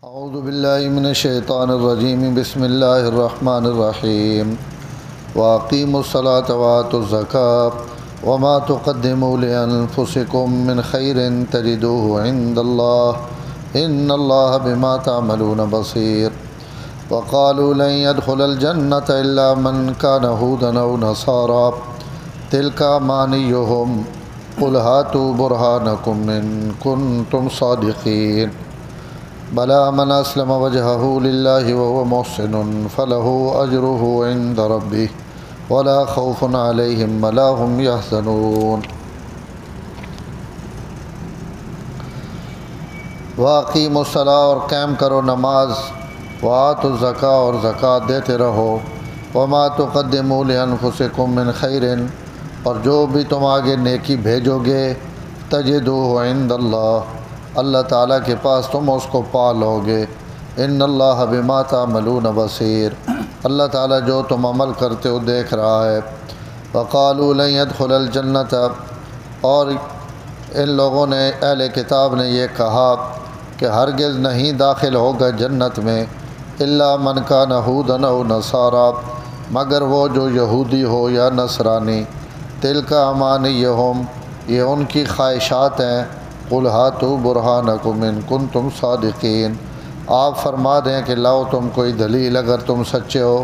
اعوذ باللہ من الشیطان الرجیم بسم اللہ الرحمن الرحیم واقیموا الصلاۃ وآتوا الزکاۃ وما تقدموا لانفسکم من خیر تجدوه عند اللہ ان اللہ بما تعملون بصیر وقالوا لن يدخل الجنة الا من كان هودا او نصارى تلك امانيهم قل هاتوا برهانكم ان كنتم صادقين بلى من أسلم وجهه لله وهو محسن فله أجره عند ربه ولا خوف عليهم ولا هم يحزنون وأقيموا الصلاة اور قائم کرو نماز وآتوا الزکاة اور زکوٰۃ دیتے رہو وما تقدموا لأنفسكم من خیر اور جو بھی تم آگے نیکی بھیجو گے تجدوه عند اللہ اللہ تعالیٰ کے پاس تم اس کو پا لو گے ان اللہ بما تعملون بصیر اللہ تعالیٰ جو تم عمل کرتے ہو دیکھ رہا ہے وقالوا لن يدخل الجنة اور ان لوگوں نے اہل کتاب نے یہ کہا کہ ہرگز نہیں داخل ہوگا جنت میں الا من کان ہودا او نصارا مگر وہ جو یہودی ہو یا نصرانی تلک امانیہم یہ ان کی خواہشات ہیں قل ہاتوا برہانکم ان کنتم صادقین آپ فرما دیں کہ لاؤ تم کوئی دلیل اگر تم سچے ہو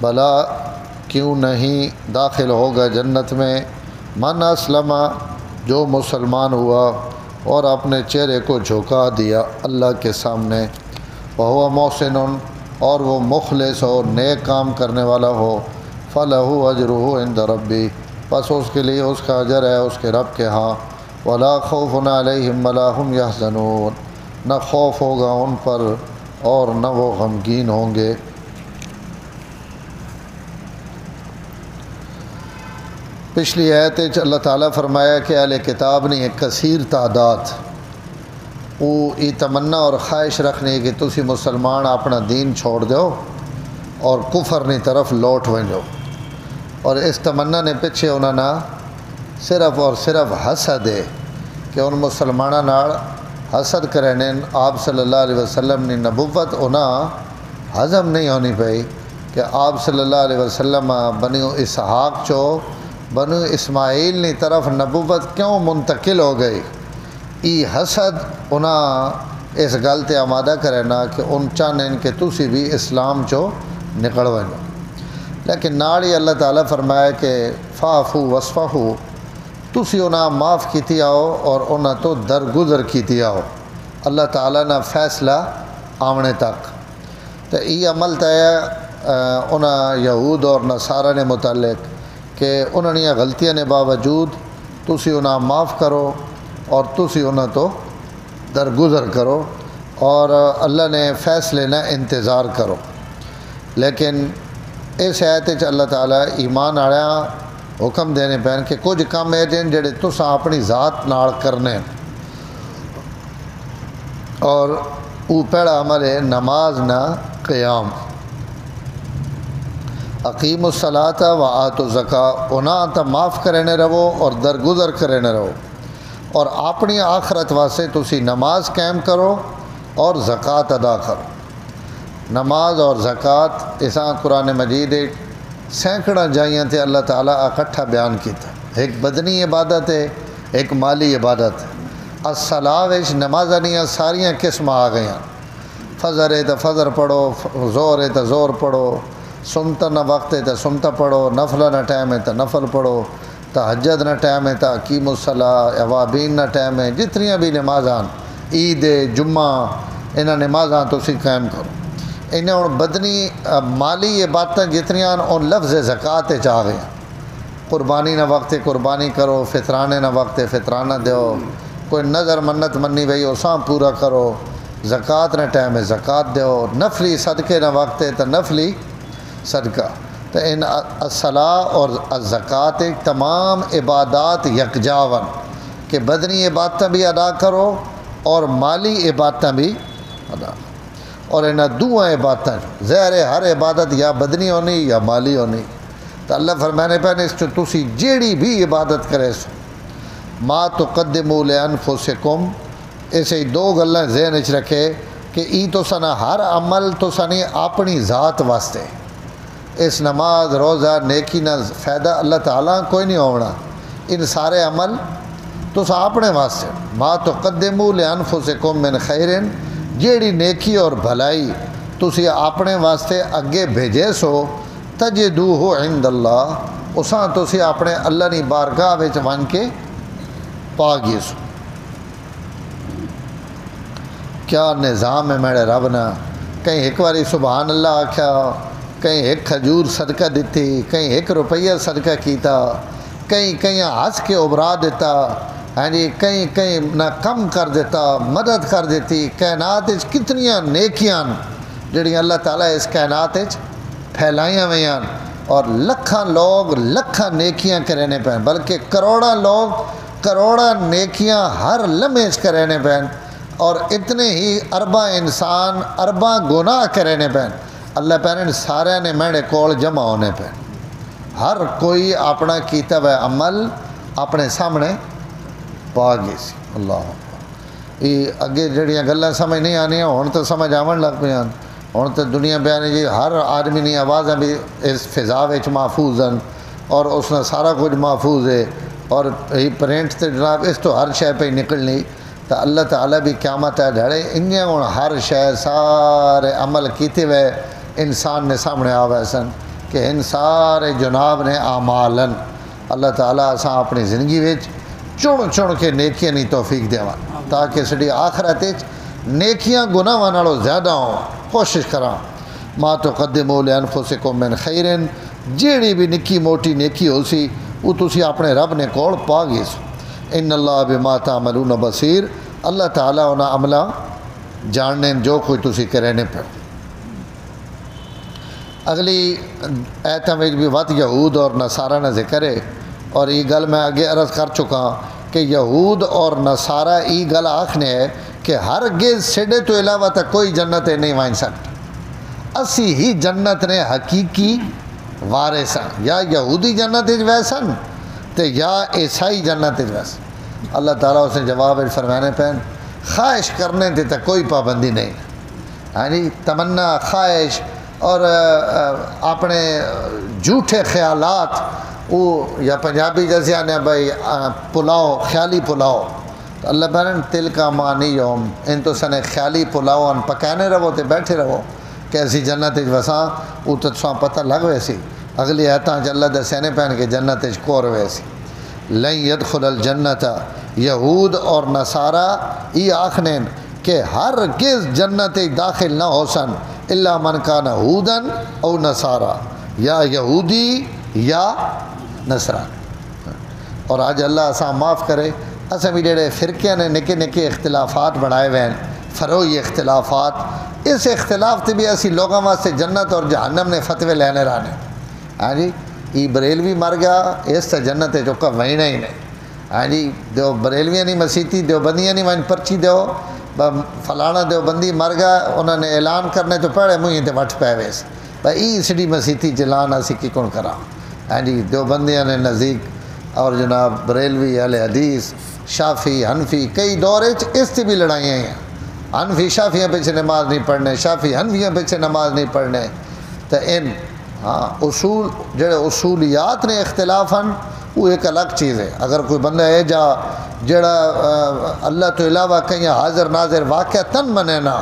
بھلا کیوں نہیں داخل ہوگا جنت میں من اسلم جو مسلمان ہوا اور اپنے چہرے کو جھکا دیا اللہ کے سامنے وہو محسن اور وہ مخلص ہو نیک کام کرنے والا ہو فلہ اجرہ عند ربی بس اس کے لیے اس کا اجر ہے اس کے رب کے ہاں ولا خوف علیہم ولا هم یحزنون نہ خوف ہوگا ان پر اور نہ وہ غمگین ہوں گے۔ پچھلی آیت اللہ تعالیٰ فرمایا کہ اہل کتاب نے ایک کثیر تعداد وہ یہ تمنا اور خواہش رکھنے کہ تسی مسلمان اپنا دین چھوڑ دو اور کفر نی طرف لوٹ ونجو اور اس تمنا نے پیچھے انہوں نے صرف اور صرف حسد ہے کہ ان مسلمانوں نال حسد کرنے آپ صلی اللہ علیہ وسلم نے نبوت انہاں ہضم نہیں ہونی پئی کہ آپ صلی اللہ علیہ وسلم بنی اسحاق چو بنو اسماعیل نی طرف نبوت کیوں منتقل ہو گئی ای حسد انہاں اس گل تے آمادہ کرنا کہ ان چاہنے کہ تسی بھی اسلام چو نکل ونجو لیکن نال ہی اللہ تعالیٰ فرمایا کہ فاعفوا واصفحوا تسی انہاں معاف کیتی آؤ اور انہاں تو درگزر کیتی آؤ اللہ تعالیٰ نے فیصلہ آمنے تک تو یہ عمل تے انہاں یہود اور نصارہ نے متعلق کہ انہوں نے غلطیاں نے باوجود تسی انہاں معاف کرو اور تسی انہاں تو درگزر کرو اور اللہ نے فیصلے نہ انتظار کرو۔ لیکن اس آیت اللہ تعالیٰ ایمان آیا حکم دینے پین کہ کچھ کام ہے جن جڑے تساں اپنی ذات نال کرنے اور او پہلا عمل ہے نماز نہ قیام اقیم الصلاۃ وآتوا الزکاۃ انہاں تا معاف کرنے رہو اور درگزر کرنے رہو اور اپنی آخرت واسطے تسی نماز قائم کرو اور زکوٰۃ ادا کرو۔ نماز اور زکوٰۃ اساں قرآن مجید سینکڑا جائیاں تے اللہ تعالیٰ اکٹھا بیان کیتا ایک بدنی عبادت ہے ایک مالی عبادت ہے۔ الصلاۃ وچ نمازاں دیاں ساریاں قسم آ گئیاں فجر ہے تو فجر پڑھو زہر ہے تو زہر پڑھو سنت نہ وقت ہے تو سنت پڑھو نفل نہ ٹائم ہے تو نفل پڑھو تہجد نہ ٹائم ہے تو اقیم الصلاۃ اوابین نہ ٹائم ہے جتنیاں بھی نمازاں عید جمعہ انہاں نمازاں تسی قائم کرو۔ انہیں ہوں بدنی مالی عبادتیں جتنیاں ان لفظ زکوٰۃ چاہ گئے قربانی نہ وقت قربانی کرو فطرانے نہ وقت فطرانہ دیو کوئی نظر منت منی بھئی اساں پورا کرو زکوٰۃ نہ ٹائم ہے زکوٰۃ دیو نفلی صدقے نہ وقت تو نفلی صدقہ تو ان الصلاۃ اور الزکوٰۃ تمام عبادات یکجاون کہ بدنی عبادتیں بھی ادا کرو اور مالی عبادتیں بھی ادا کرو اور انہاں دوہاں عبادتیں ظاہر ہے ہر عبادت یا بدنی ہونی یا مالی ہونی تو اللہ فرمانے پہ اس تسی جیڑی بھی عبادت کرے سو ما تقدموا لانفسکم اسے دو گلاں ذہن وچ رکھے کہ ای تو سنا ہر عمل تو سنی اپنی ذات واسطے، اس نماز روزہ نیکی نہ فائدہ اللہ تعالیٰ کوئی نہیں ہونا، ان سارے عمل تو اپنے واسطے۔ ما تقدموا لانفسکم من خیر، جیڑی نیکی اور بھلائی تسی اپنے واسطے اگے بھیجے سو تجدوہ عند اللہ، اساں تسی اپنے اللہ نی بارگاہ وچ ون کے پا گئے سو۔ کیا نظام ہے میرے رب نا، کہیں ایک باری سبحان اللہ آکھیا، کہیں ایک کھجور صدقہ دیتی، کہیں 1 روپیہ صدقہ کیتا، کہیں ہنس کے ابرا دیتا، ہاں جی کہیں نہ کم کر دیتا، مدد کر دیتی۔ کائنات کتنیاں نیکیاں جڑی اللہ تعالیٰ اس کائنات پھیلائیاں ہوئیاں، اور لکھاں لوگ لکھاں نیکیاں کرنے پین، بلکہ کروڑاں لوگ کروڑاں نیکیاں ہر لمحے کرنے پین، اور اتنے ہی ارباں انسان ارباں گناہ کرنے پین۔ اللہ پہنے سارے نے میرے کول جمع ہونے پہ، ہر کوئی اپنا کیتا ہوا عمل اپنے سامنے پا گئی سی۔ اللہ یہ اگے جڑیاں گلاں سمجھ نہیں آنیاں ہن تو سمجھ آون لگ پیاں، ہن تو دنیا بیان جی ہر آدمی دی آوازاں بھی اس فضا وچ محفوظ ہیں، اور اس نے سارا کچھ محفوظ ہے، اور یہ پرنٹ تے جناب اس تو ہر شے پہ نکلنی، تو اللہ تعالیٰ بھی قیامت ہے ڈھڑے انجاں ہن ہر شے سارے عمل کیتے ہوئے انسان نے سامنے آوے سن، کہ ان سارے جناب نے اعمالن اللہ تعالیٰ اساں اپنی زندگی وچ چن کے نیکیاں نہیں توفیق دیواں، تاکہ سڑی آخرت وچ نیکیاں گناہاں نالوں زیادہ ہوں۔ کوشش کراں ما تقدموا لانفسکم من خیر، جیڑی بھی نکی موٹی نیکی ہو سی وہ تسی اپنے رب نے کول پا گئے سو۔ ان اللہ بما تعملون بصیر، اللہ تعالیٰ انہاں عملہ جاننے جو کوئی تسی کرنے پہ۔ اگلی ایتاں وچ بھی وت یہود اور نصارہ نہ ذکر ہے، اور یہ گل میں آگے عرض کر چکا کہ یہود اور نصارہ یہ گل آکھنے ہے کہ ہرگز سڈے تو علاوہ تک کوئی جنت نہیں وائن سکتا، اسی ہی جنت نے حقیقی وارث ہیں، یا یہودی جنت ویسن تے یا عیسائی جنت ویسن۔ اللہ تعالیٰ اسے جواب فرمانے پہن خواہش کرنے تے تک کوئی پابندی نہیں، ہاں جی تمنا خواہش اور اپنے جھوٹے خیالات، وہ یا پنجابی جیسے آنے بھائی پلاؤ خیالی پلاؤ، تو اللہ بہن تل کا مانی یوم ان تو سنے خیالی پلاؤ ان پکانے رہو تے بیٹھے رہو کہ ایسی جنت وساں وہ تو ساں پتہ لگ ویسی۔ اگلی ایتاں اللہ دسینے پہن کے جنت کور ویسی۔ لن يدخل الجنت، یہود اور نصارہ یہ آکھنین کہ ہرگز جنت داخل نہ ہو سن الا من کان یہودن او نصارہ، یا یہودی یا نصرانی۔ اور آج اللہ اساں معاف کرے، اساں بھی جڑے فرقے نے نکے نکے اختلافات بڑھائے ہوئے ہیں، فروئی اختلافات، اس اختلاف تے بھی اسی لوگوں واسطے جنت اور جہنم نے فتوے لینے رانے، ہاں جی ای بریلوی مر گیا اس تے جنت چکا وہینا ہی نہیں، ہاں جی دیو بریلویاں نہیں مسیتی دیو بندیاں نہیں وہاں پرچی دیو فلانا دیو بندی مر گیا، انہوں نے اعلان کرنے تو پڑھے مجھے تے وٹ پہ ویس بھائی ای سڑی مسیتی چلان اسی کی کون کرا، ہاں جی دیو بندیاں نے نزدیک، اور جناب بریلوی اہل حدیث شافی حنفی کئی دور اس سے بھی لڑائیاں ہیں، حنفی شافیاں پیچھے نماز نہیں پڑھنے، شافی حنفیاں پیچھے نماز نہیں پڑھنے، تو ان ہاں اصول جڑے اصولیات نے اختلاف ہیں وہ ایک الگ چیز ہے۔ اگر کوئی بندہ ہے جڑا اللہ تو علاوہ کہیں حاضر ناظر واقعتاً منے نا،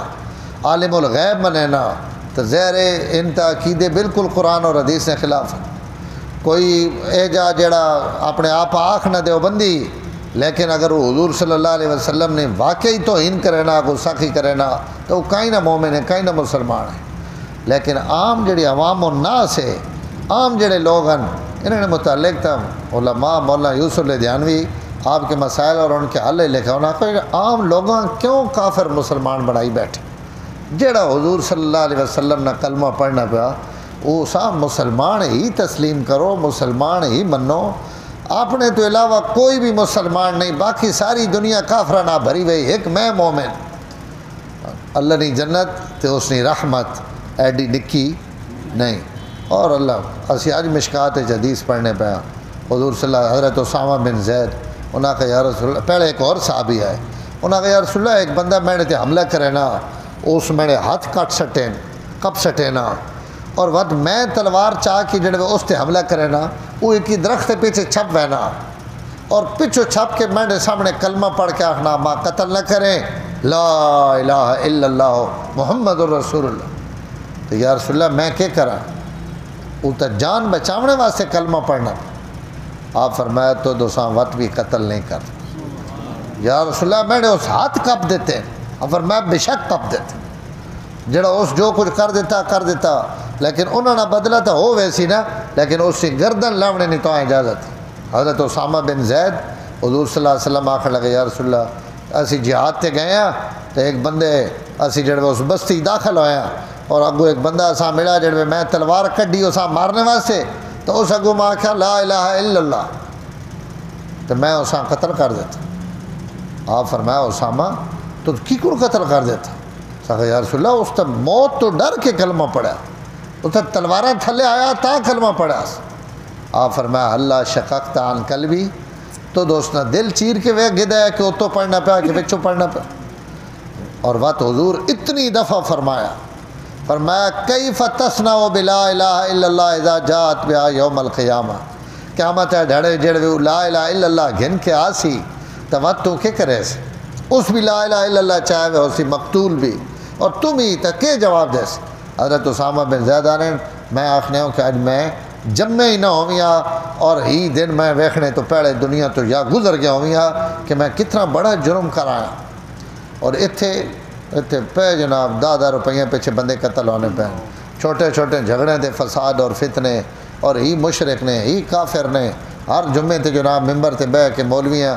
عالم الغیب منے نا، تو ظاہر ہے ان عقیدے بالکل قرآن اور حدیث نے خلاف ہیں۔ کوئی اے جڑا اپنے آپ آنکھ نہ دیو بندی، لیکن اگر وہ حضور صلی اللہ علیہ وسلم نے واقعی توہین کرے نا گستاخی کرے نا تو وہ کہیں نہ مومن ہے کہیں نہ مسلمان ہے۔ لیکن عام جڑی عوام الناس ہے، عام جڑے لوگ ہیں، انہوں نے متعلق تھا علماء مولانا یوسف لدھیانوی آپ کے مسائل اور ان کے حل لکھا، انہوں نے کہا عام لوگوں کیوں کافر مسلمان بنائی بیٹھے، جڑا حضور صلی اللہ علیہ وسلم نے کلمہ پڑھنا پیا وہ سا مسلمان ہی تسلیم کرو، مسلمان ہی منو، اپنے تو علاوہ کوئی بھی مسلمان نہیں، باقی ساری دنیا کافرہ نہ بھری ہوئی، ایک میں مومن، اللہ نے جنت تے اس نے رحمت ایڈی نکی نہیں۔ اور اللہ اسی آج مشکات حدیث پڑھنے پہ حضور صلی اللہ حضرت اسامہ بن زید انہاں کا یا رسول اللہ، پہلے ایک اور صحابی ہے، انہاں کا یا رسول اللہ ایک بندہ میں نے تے حملہ کرے نا، اس میرے ہاتھ کٹ سٹے کپ سٹے نا اور ود میں تلوار چاہ کے جڑے اس تے حملہ کرے نا وہ ایک ہی درخت پیچھے چھپ وینا اور پچھو چھپ کے میرے سامنے کلمہ پڑھ کے آخنا ماں قتل نہ کریں لا الہ الا اللہ محمد الرسول اللہ. تو یا رسول اللہ میں کیا کرا؟ وہ تو جان بچاونے واسطے کلمہ پڑھنا. آپ فرمایا تو دوساں وقت بھی قتل نہیں کر. یا رسول اللہ میں نے اس ہاتھ کپ دیتے. آپ فرمایا بے شک کپ دیتے جڑا اس جو کچھ کر دیتا لیکن انہوں نے بدلا تو ہو ویسی نا لیکن اس کی گردن لاونے نہیں تو اجازت. حضرت اسامہ بن زید حضور صلی اللہ علیہ وسلم آخر لگے یا رسول اللہ اسی جہاد تے گئے ہیں تو ایک بندے اسی جڑے اس بستی داخل ہوئے ہیں اور اگو ایک بندہ اساں ملا جڑے میں تلوار کڈی اساں مارنے واسطے تو اس اگو میں آخیا لا الہ الا اللہ تو میں اساں قتل کر دیتا. آپ فرمایا اسامہ تو کی کو قتل کر دیتا؟ یا رسول اللہ اس تا موت تو ڈر کے کلمہ پڑھا اس تا تلواریں تھلے آیا تا کلمہ پڑھا. آپ فرمایا اللہ شققت عن قلبی تو دوست نہ دل چیر کے وہ گدا ہے کہ وہ تو پڑھنا پیا کہ بچوں پڑھنا پیا. اور بات حضور اتنی دفعہ فرمایا کیف تصنع بلا الہ الا اللہ اذا جاءت بها یوم القیامہ قیامت ہے ڈھڑے جڑے لا الہ الا اللہ گھن کے آسی تو وقت تو کیا کرے سے اس بھی لا الہ الا اللہ چاہے وہ اسی مقتول بھی اور تم ہی تک کے جواب دے سے. حضرت اسامہ بن زید آنے میں آخنے ہوں کہ آج میں جمع ہی نہ ہویا اور ہی دن میں ویکھنے تو پہلے دنیا تو یا گزر گیا ہویا کہ میں کتنا بڑا جرم کرایا اور اتھے پہ جناب 10,000 روپیہ پیچھے بندے قتل ہونے پہ چھوٹے چھوٹے جھگڑے دے فساد اور فتنے اور ہی مشرک نے ہی کافر نے ہر جمعے تے جناب ممبر تے بہ کے مولویاں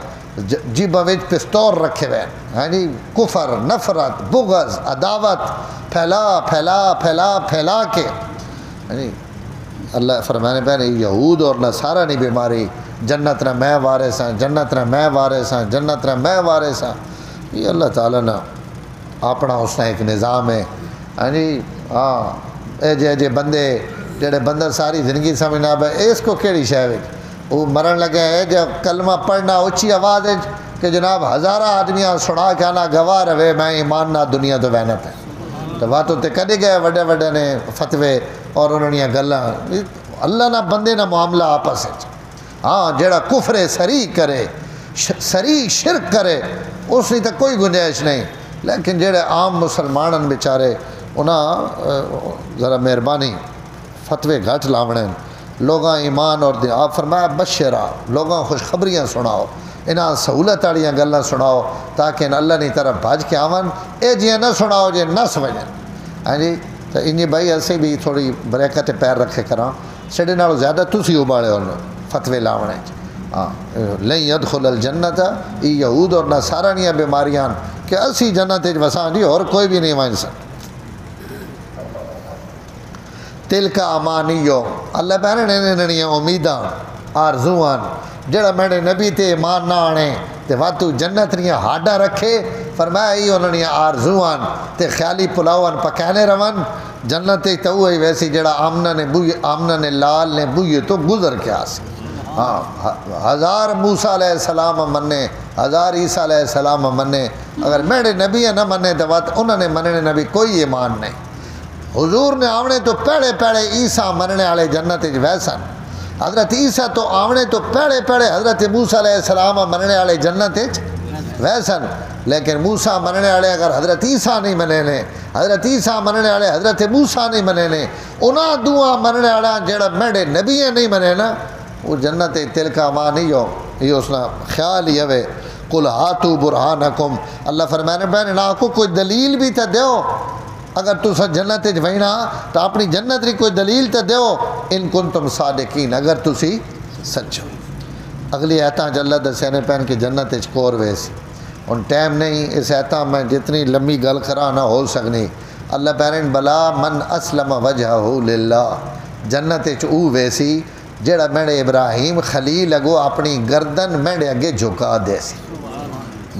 جیباں وچ پستول رکھے ہوئے ہاں جی کفر نفرت بغض عداوت پھیلا کے ہاں جی اللہ فرمانے پہ یہود اور نصارہ نہیں بیماری جنت نہ میں وارث ہاں جنت نہ میں وارث ہاں جنت نہ میں وارث ہاں. یہ اللہ تعالیٰ نے اپنا اس نے ایک نظام ہے ہاں جی. ہاں اے جے بندے جڑے بندہ ساری زندگی سمجھنا پہ اس کو کیڑی شے وہ مرن لگے ہے جب کلمہ پڑھنا اچھی آواز ہے کہ جناب ہزارہ آدمیاں سنا کے آنا گواہ رہے میں ایمان نہ دنیا تو بہنا پہ تو باتوں تے کدے گئے وڈے نے فتوے اور انہوں نے گلاں اللہ نہ بندے نہ معاملہ آپس ہے. ہاں جڑا کفر سری کرے سری شرک کرے اس نے تو کوئی گنجائش نہیں لیکن جڑے عام مسلمانن بیچارے انہاں ذرا مہربانی فتوے گھٹ لاونے لوگاں ایمان اور دین. آپ فرمایا بشرا لوگاں خوشخبریاں سناؤ انہاں سہولت والیاں گلاں سناؤ تاکہ ان اللہ نے طرف بھاج کے آون اے جیاں نہ سناؤ جے نہ سمجھن ہاں جی. تو انجی بھائی ایسے بھی تھوڑی بریکت پیر رکھے کراں سڈے نالوں زیادہ تسی ابالے ہونے فتوے لاونے. ہاں لن يدخل الجنت ای یہود اور نصارہ نیاں بیماریاں کہ اسی جنت وساں جی اور کوئی بھی نہیں وائن سکتا. تلک امانیو اللہ پہنے ننیاں امیداں آرزوان جڑا میرے نبی تے ایمان نہ آنے تے واتو جنت نیاں ہاڈا رکھے فرمایا ہی انہوں نے آرزوان تے خیالی پلاوان پکانے روان جنت تو وہی ویسی جڑا آمنہ نے لال نے بوئے تو گزر کے آسی. ہاں 1000 موسیٰ علیہ السلام منے 1000 عیسیٰ علیہ السلام منے اگر میرے نبی نہ منے تو وات انہوں نے مننے نبی کوئی ایمان نہیں. حضور نے آونے تو پہلے عیسیٰ مننے والے جنت ویسن حضرت عیسیٰ تو آونے تو پہلے حضرت موسیٰ علیہ السلام مننے والے جنت ویسن لیکن موسیٰ مننے والے اگر حضرت عیسیٰ نہیں منے نے حضرت عیسیٰ مننے والے حضرت موسیٰ نہیں منے نے انہاں دعا مننے والا جڑا میرے نبی نہیں منے نا وہ جنت تلکا ماں نہیں ہو. یہ اس نے خیال ہی ہوئے قل ہاتو برہانکم اللہ فرمانے پہنے نہ کو کوئی دلیل بھی تو دیو اگر تو سا جنت وینا تو اپنی جنت ری کوئی دلیل تو دیو ان کنتم صادقین اگر تسی سچو. اگلی ایتاں جلہ دسینے پہن کے جنت کور ویسی ان ٹائم نہیں اس ایتاں میں جتنی لمبی گل کرا نہ ہو سکنی. اللہ پہنے بلا من اسلم وجہہ للہ جنت او ویسی جڑا میرے ابراہیم خلیل اگو اپنی گردن میرے اگے جھکا دے سی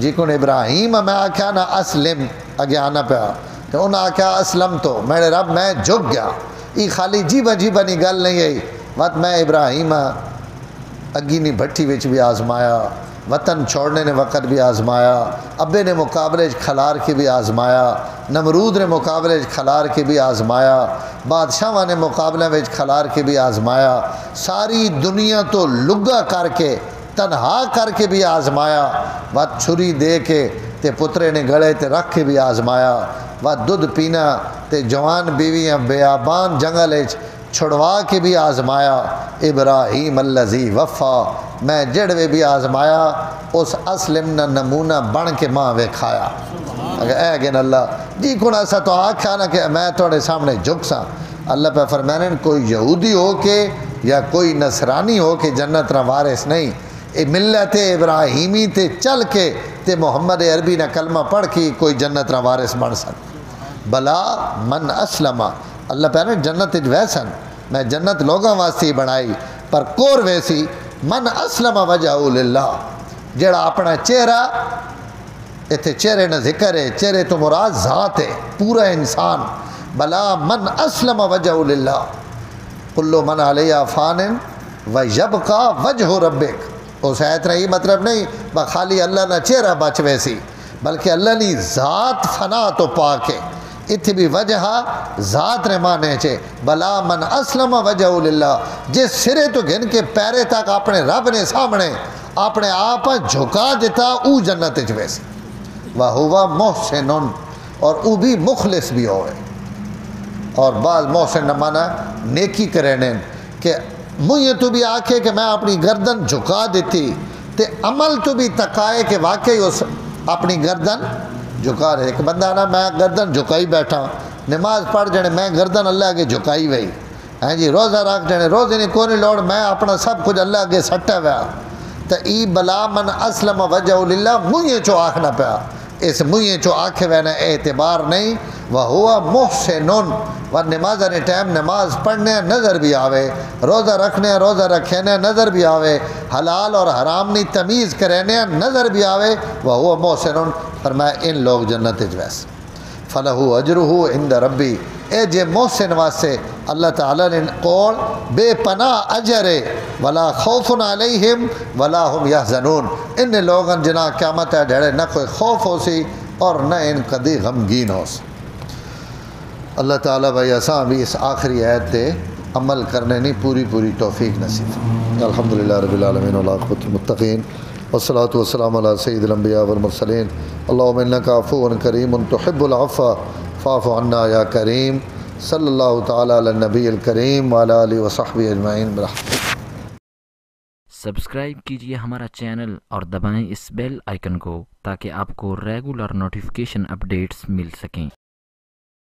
جی کن ابراہیم میں آکھا نا اسلم اگے آنا پیا تو انہاں آکھا اسلم تو میرے رب میں جھک گیا. یہ خالی جیبا نہیں گل نہیں ہے وقت میں ابراہیم اگی نہیں بھٹی وچ بھی آزمایا وطن چھوڑنے نے وقت بھی آزمایا، ابے نے مقابلے کھلار کے بھی آزمایا، نمرود نے مقابلے کھلار کے بھی آزمایا، بادشاہاں نے مقابلے وچ کھلار کے بھی آزمایا، ساری دنیا تو لگا کر کے تنہا کر کے بھی آزمایا، وہ چھری دے کے تے پترے نے گڑے تے رکھ کے بھی آزمایا، وہ دودھ پینا تے جوان بیویاں بیابان جنگل چھڑوا کے بھی آزمایا، ابراہیم الذی وفا میں جڑوے بھی آزمایا، اس اسلم نہ نمونہ بن کے ماں ویکھایا۔ اگر اے گن اللہ جی کون ایسا تو آکھا نا کہ میں توڑے سامنے جھک سا، اللہ پہ فرمانے کوئی یہودی ہو کے یا کوئی نصرانی ہو کے جنت نہ وارث نہیں، اے ملت ابراہیمی تے چل کے تے محمد عربی نہ کلمہ پڑھ کے کوئی جنت نہ وارث بن سکتا۔ بلا من اسلم، اللہ پہنے جنت ویسن میں جنت لوگوں واسطے بنائی پر کور ویسی من اسلم وجہ للہ، جڑا اپنا چہرہ اتنے چہرے نہ ذکر ہے، چہرے تو مراد ذات ہے پورا انسان، بلا من اسلم وجہ للہ کل من علیہ فان ویبقى وجہ ربک۔ اس آیت نے یہ مطلب نہیں بخالی اللہ نہ چہرہ بچ ویسی، بلکہ اللہ نے ذات فنا تو پاک ہے، اتھے بھی وجہ ذات نے مانے چھے، بلا من اسلم وجہ للہ جس سرے تو گھن کے پیرے تک اپنے رب نے سامنے اپنے آپ جھکا دیتا او جنت ویسی، وَهُوَ مُحْسِنٌ اور او بھی مخلص بھی ہوئے۔ اور بعض محسن نہ مانا نیکی کرنے کہ مجھے تو بھی آکھے کہ میں اپنی گردن جھکا دیتی تے عمل تو بھی تکائے کہ واقعی اس اپنی گردن جھکا رہے، ایک بندہ نا میں گردن جھکائی بیٹھا نماز پڑھ جانے میں گردن اللہ کے جھکائی ہوئی، ہیں جی روزہ رکھ جانے روزے نہیں کوئی لوڑ میں اپنا سب کچھ اللہ کے سٹا ہوا، تو ای بلا من اسلم وجہ للہ مجھے چو آکھنا پیا، اس مجھے چو آکھے وینا اعتبار نہیں، وَهُوَ مُحْسِنٌ و نماز نے ٹائم نماز پڑھنے نظر بھی آوے، روزہ رکھنے روزہ رکھنے نظر بھی آوے، حلال اور حرام نہیں تمیز کرنے نظر بھی آوے، وَهُوَ مُحْسِنٌ فرمایا ان لوگ جنت جویس فَلَهُ أَجْرُهُ عِنْدَ رَبِّ، اے جے محسن واسے اللہ تعالیٰ نے قول بے پناہ اجر ولا خوف علیہم ولا هم يحزنون، ان لوگاں جنا قیامت ہے ڈھڑے نہ کوئی خوف ہو سی اور نہ ان کدی غمگین ہو سی۔ اللہ تعالیٰ بھائی اساں بھی اس آخری آیت تے عمل کرنے نہیں پوری توفیق نصیب۔ الحمدللہ رب العالمین والعاقبۃ للمتقین والصلاة والسلام علی سید الانبیاء والمرسلین اللہم انکا عفو کریم تحب العفو فاعف عنا یا کریم صلی اللہ تعالی علی النبی الکریم وعلی آلہ وصحبہ اجمعین برحمتک۔ سبسکرائب کیجئے ہمارا چینل اور دبائیں اس بیل آئیکن کو تاکہ آپ کو ریگولر نوٹیفیکیشن اپڈیٹس مل سکیں۔